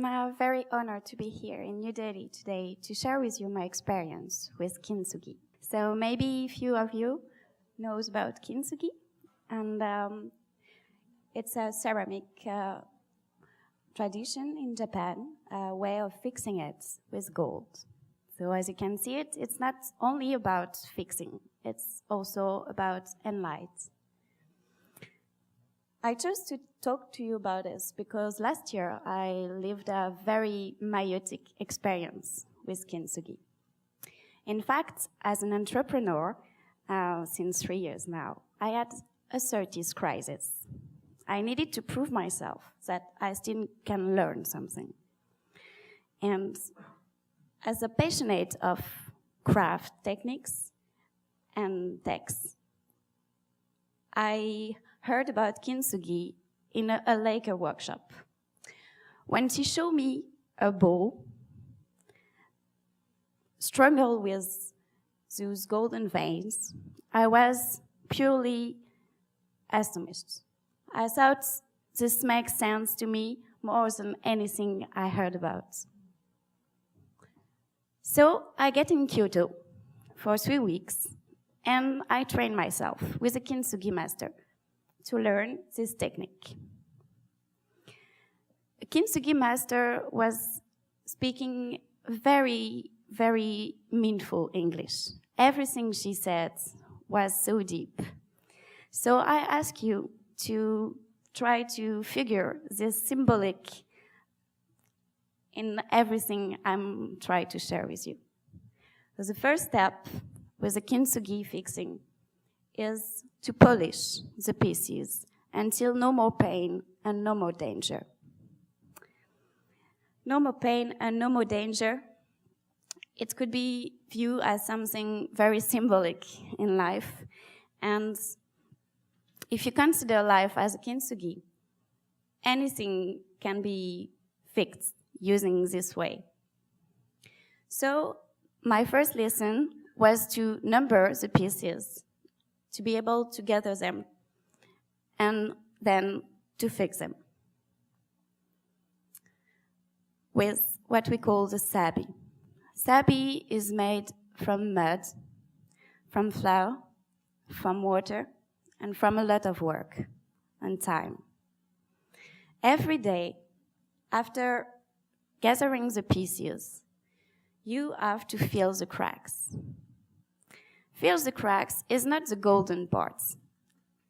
I'm very honored to be here in New Delhi today to share with you my experience with Kintsugi. So maybe a few of you knows about Kintsugi, and it's a ceramic tradition in Japan, a way of fixing it with gold. So as you can see it's not only about fixing, it's also about enlight. I chose to talk to you about this because last year I lived a very myotic experience with Kintsugi. In fact, as an entrepreneur, since 3 years now, I had a 30s crisis. I needed to prove myself that I still can learn something. And as a passionate of craft techniques and techs, I heard about Kintsugi in a lacquer workshop. When she showed me a bowl, struggle with those golden veins, I was purely astonished. I thought this makes sense to me more than anything I heard about. So I get in Kyoto for 3 weeks and I train myself with a Kintsugi master to learn this technique. A Kintsugi master was speaking very, very meaningful English. Everything she said was so deep. So I ask you to try to figure this symbolic in everything I'm trying to share with you. So the first step with the Kintsugi fixing is to polish the pieces until no more pain and no more danger. No more pain and no more danger. It could be viewed as something very symbolic in life. And if you consider life as a Kintsugi, anything can be fixed using this way. So my first lesson was to number the pieces, to be able to gather them, and then to fix them with what we call the sabi. Sabi is made from mud, from flour, from water, and from a lot of work and time. Every day, after gathering the pieces, you have to fill the cracks. Fill the cracks is not the golden parts.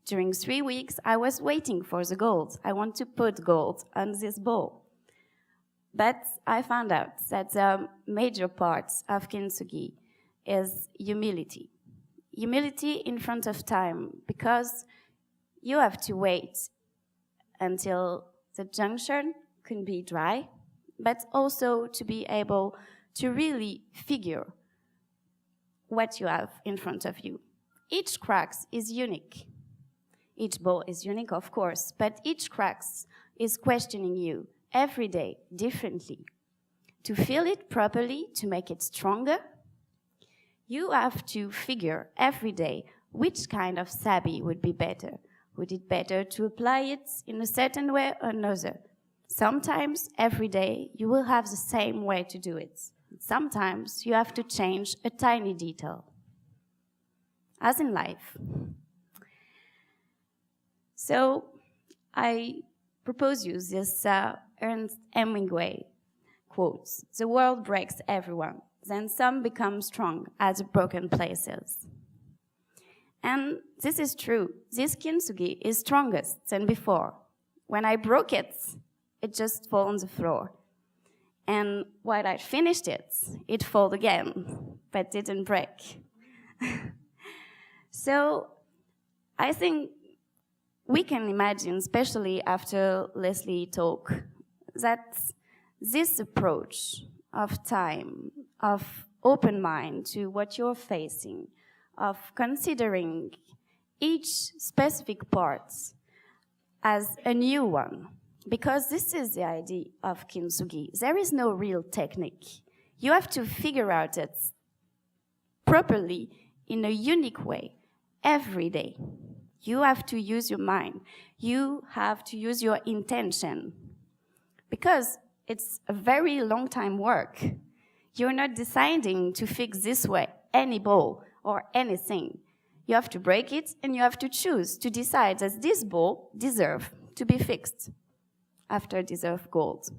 During 3 weeks, I was waiting for the gold. I want to put gold on this bowl. But I found out that the major part of Kintsugi is humility. Humility in front of time, because you have to wait until the junction can be dry, but also to be able to really figure what you have in front of you. Each crack is unique. Each bowl is unique, of course, but each crack is questioning you every day differently. To fill it properly, to make it stronger, you have to figure every day which kind of sabi would be better. Would it be better to apply it in a certain way or another? Sometimes, every day, you will have the same way to do it. Sometimes you have to change a tiny detail, as in life. So I propose you this Ernest Hemingway quote: "The world breaks everyone, then some become strong at the broken places." And this is true. This Kintsugi is strongest than before. When I broke it, it just fell on the floor. And while I finished it, it fell again, but didn't break. So I think we can imagine, especially after Leslie's talk, that this approach of time, of open mind to what you're facing, of considering each specific part as a new one, because this is the idea of Kintsugi. There is no real technique. You have to figure out it properly in a unique way every day. You have to use your mind. You have to use your intention. Because it's a very long time work. You're not deciding to fix this way any ball or anything. You have to break it and you have to choose to decide that this ball deserves to be fixed after deserve gold.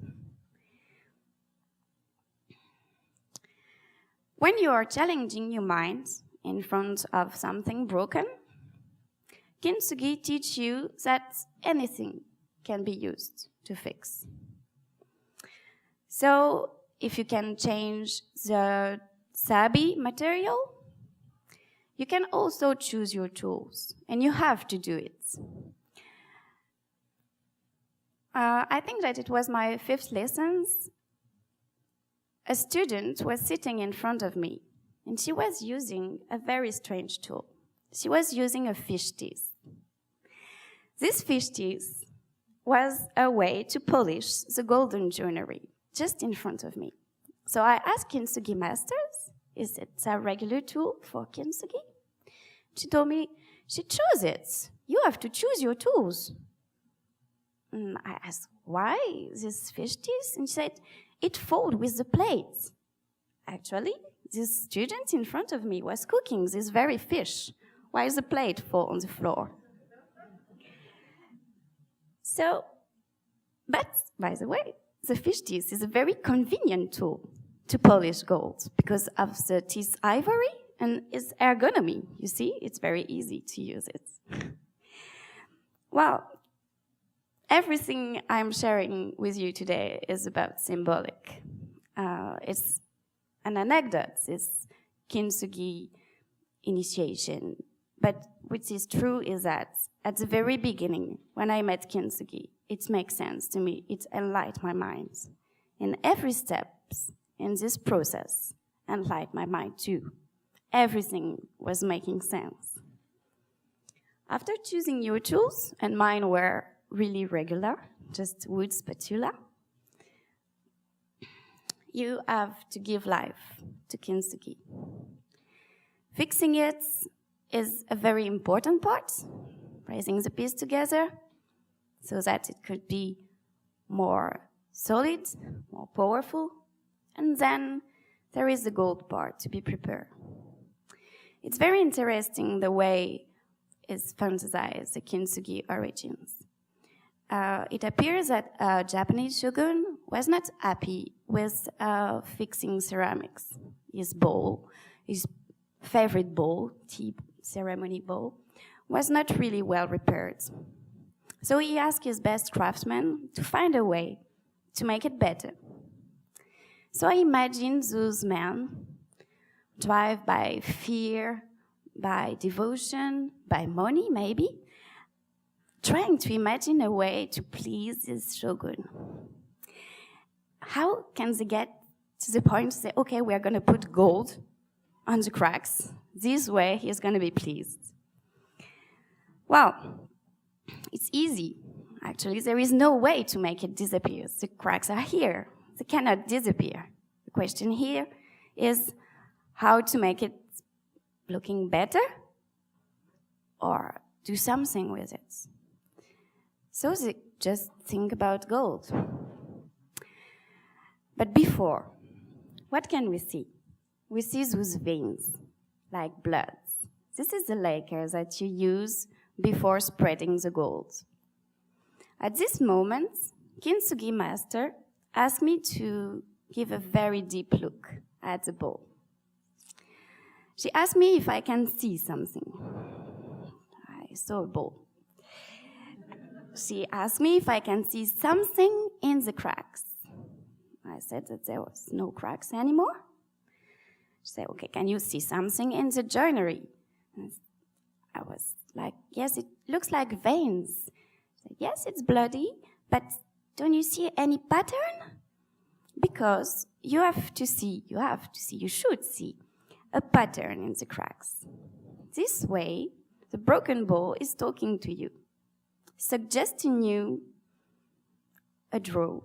When you are challenging your mind in front of something broken, Kintsugi teaches you that anything can be used to fix. So, if you can change the Soubis material, you can also choose your tools, and you have to do it. I think that it was my 5th lesson. A student was sitting in front of me, and she was using a very strange tool. She was using a fish teeth. This fish teeth was a way to polish the golden jewelry just in front of me. So I asked Kintsugi masters, is it a regular tool for Kintsugi? She told me, she chose it. You have to choose your tools. And I asked, why this fish teeth? And she said, it fold with the plates. Actually, this student in front of me was cooking this very fish, while the plate fall on the floor. So, but by the way, the fish teeth is a very convenient tool to polish gold because of the teeth ivory and its ergonomy. You see, it's very easy to use it. Well, everything I'm sharing with you today is about symbolic. It's an anecdote, it's Kintsugi initiation. But what is true is that at the very beginning, when I met Kintsugi, it makes sense to me. It enlightened my mind. In every step in this process, enlightened my mind too. Everything was making sense. After choosing your tools, and mine were really regular, just wood spatula, you have to give life to Kintsugi. Fixing it is a very important part, raising the piece together so that it could be more solid, more powerful, and then there is the gold part to be prepared. It's very interesting the way it's fantasized, the Kintsugi origins. It appears that a Japanese shogun was not happy with fixing ceramics. His bowl, his favorite bowl, tea ceremony bowl, was not really well repaired. So he asked his best craftsman to find a way to make it better. So I imagine those men, driven by fear, by devotion, by money maybe, trying to imagine a way to please this shogun. How can they get to the point to say, okay, we are going to put gold on the cracks. This way he is going to be pleased. Well, it's easy. Actually, there is no way to make it disappear. The cracks are here. They cannot disappear. The question here is how to make it looking better or do something with it. So they just think about gold. But before, what can we see? We see those veins, like blood. This is the lacquer that you use before spreading the gold. At this moment, Kintsugi master asked me to give a very deep look at the bowl. She asked me if I can see something. I saw a bowl. She asked me if I can see something in the cracks. I said that there was no cracks anymore. She said, okay, can you see something in the joinery? And I was like, yes, it looks like veins. She said, yes, it's bloody, but don't you see any pattern? Because you should see a pattern in the cracks. This way, the broken bowl is talking to you, suggesting you a draw,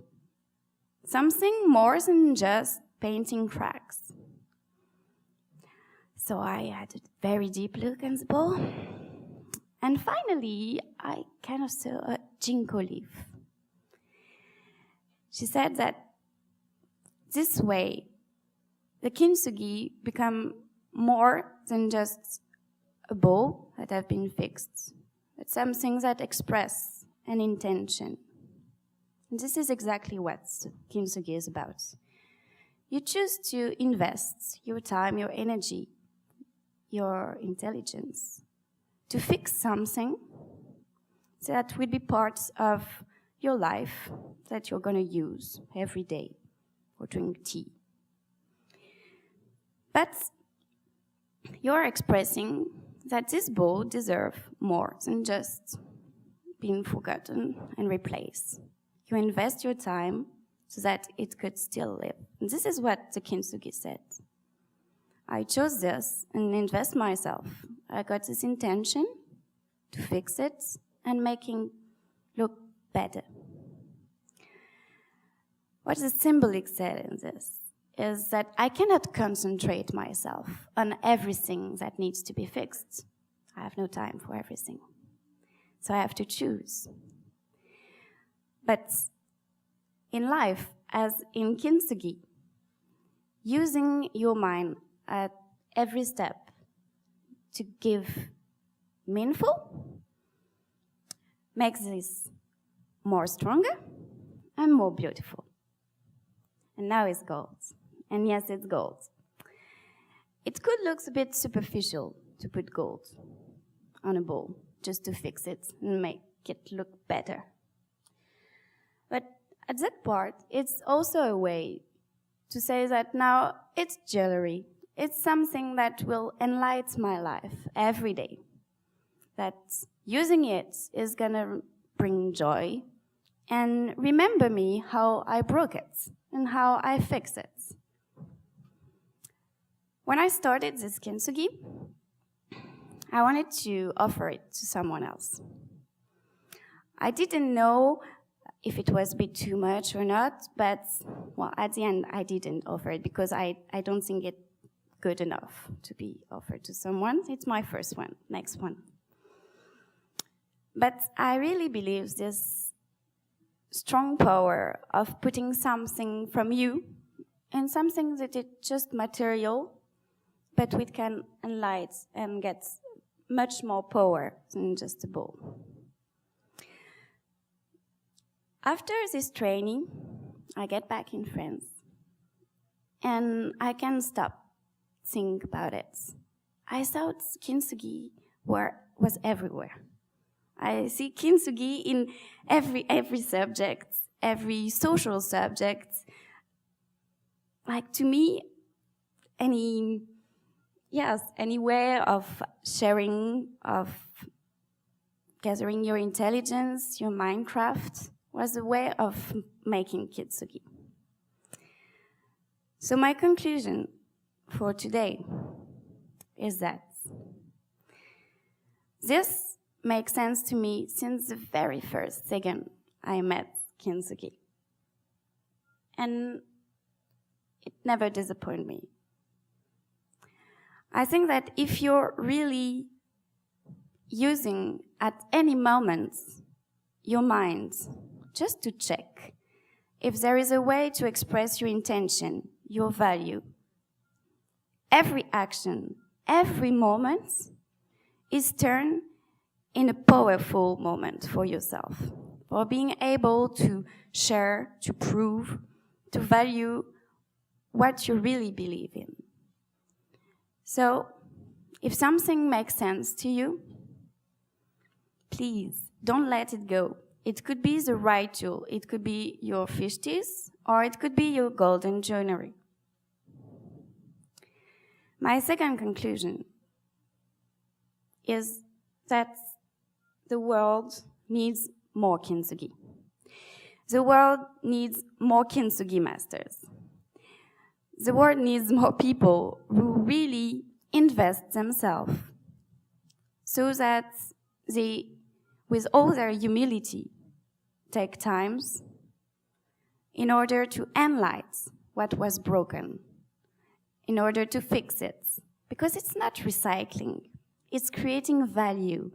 something more than just painting cracks. So I had a very deep look at the bowl, and finally, I kind of saw a ginkgo leaf. She said that this way, the Kintsugi become more than just a bowl that have been fixed. It's something that express an intention. And this is exactly what Kintsugi is about. You choose to invest your time, your energy, your intelligence to fix something that will be part of your life that you're going to use every day or drink tea. But you're expressing that this bowl deserves more than just being forgotten and replaced. You invest your time so that it could still live. And this is what the Kintsugi said. I chose this and invest myself. I got this intention to fix it and making look better. What the symbolic said in this is that I cannot concentrate myself on everything that needs to be fixed. I have no time for everything. So I have to choose. But in life, as in Kintsugi, using your mind at every step to give meaningful makes this more stronger and more beautiful. And now it's gold. And yes, it's gold. It could look a bit superficial to put gold on a bowl, just to fix it and make it look better. But at that part, it's also a way to say that now it's jewelry. It's something that will enlighten my life every day. That using it is going to bring joy and remember me how I broke it and how I fixed it. When I started this Kintsugi, I wanted to offer it to someone else. I didn't know if it was a bit too much or not, but well, at the end I didn't offer it because I don't think it's good enough to be offered to someone. It's my first one, next one. But I really believe this strong power of putting something from you and something that is just material, but we can enlighten and get much more power than just a bowl. After this training, I get back in France, and I can't stop think about it. I thought Kintsugi was everywhere. I see Kintsugi in every subject, every social subject. Like, to me, any way of sharing, of gathering your intelligence, your Minecraft, was a way of making Kintsugi. So my conclusion for today is that this makes sense to me since the very first second I met Kintsugi. And it never disappointed me. I think that if you're really using at any moment your mind just to check if there is a way to express your intention, your value, every action, every moment is turned in a powerful moment for yourself, for being able to share, to prove, to value what you really believe in. So, if something makes sense to you, please don't let it go. It could be the right tool. It could be your fish teeth, or it could be your golden jewelry. My second conclusion is that the world needs more Kintsugi. The world needs more Kintsugi masters. The world needs more people who really invest themselves so that they, with all their humility, take times in order to enlighten what was broken, in order to fix it. Because it's not recycling, it's creating value.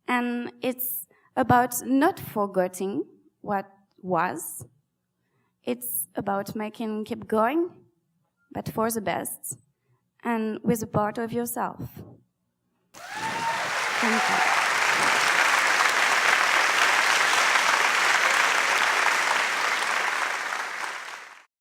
And it's about not forgetting what was, It's about making keep going, but for the best, and with a part of yourself. Thank you.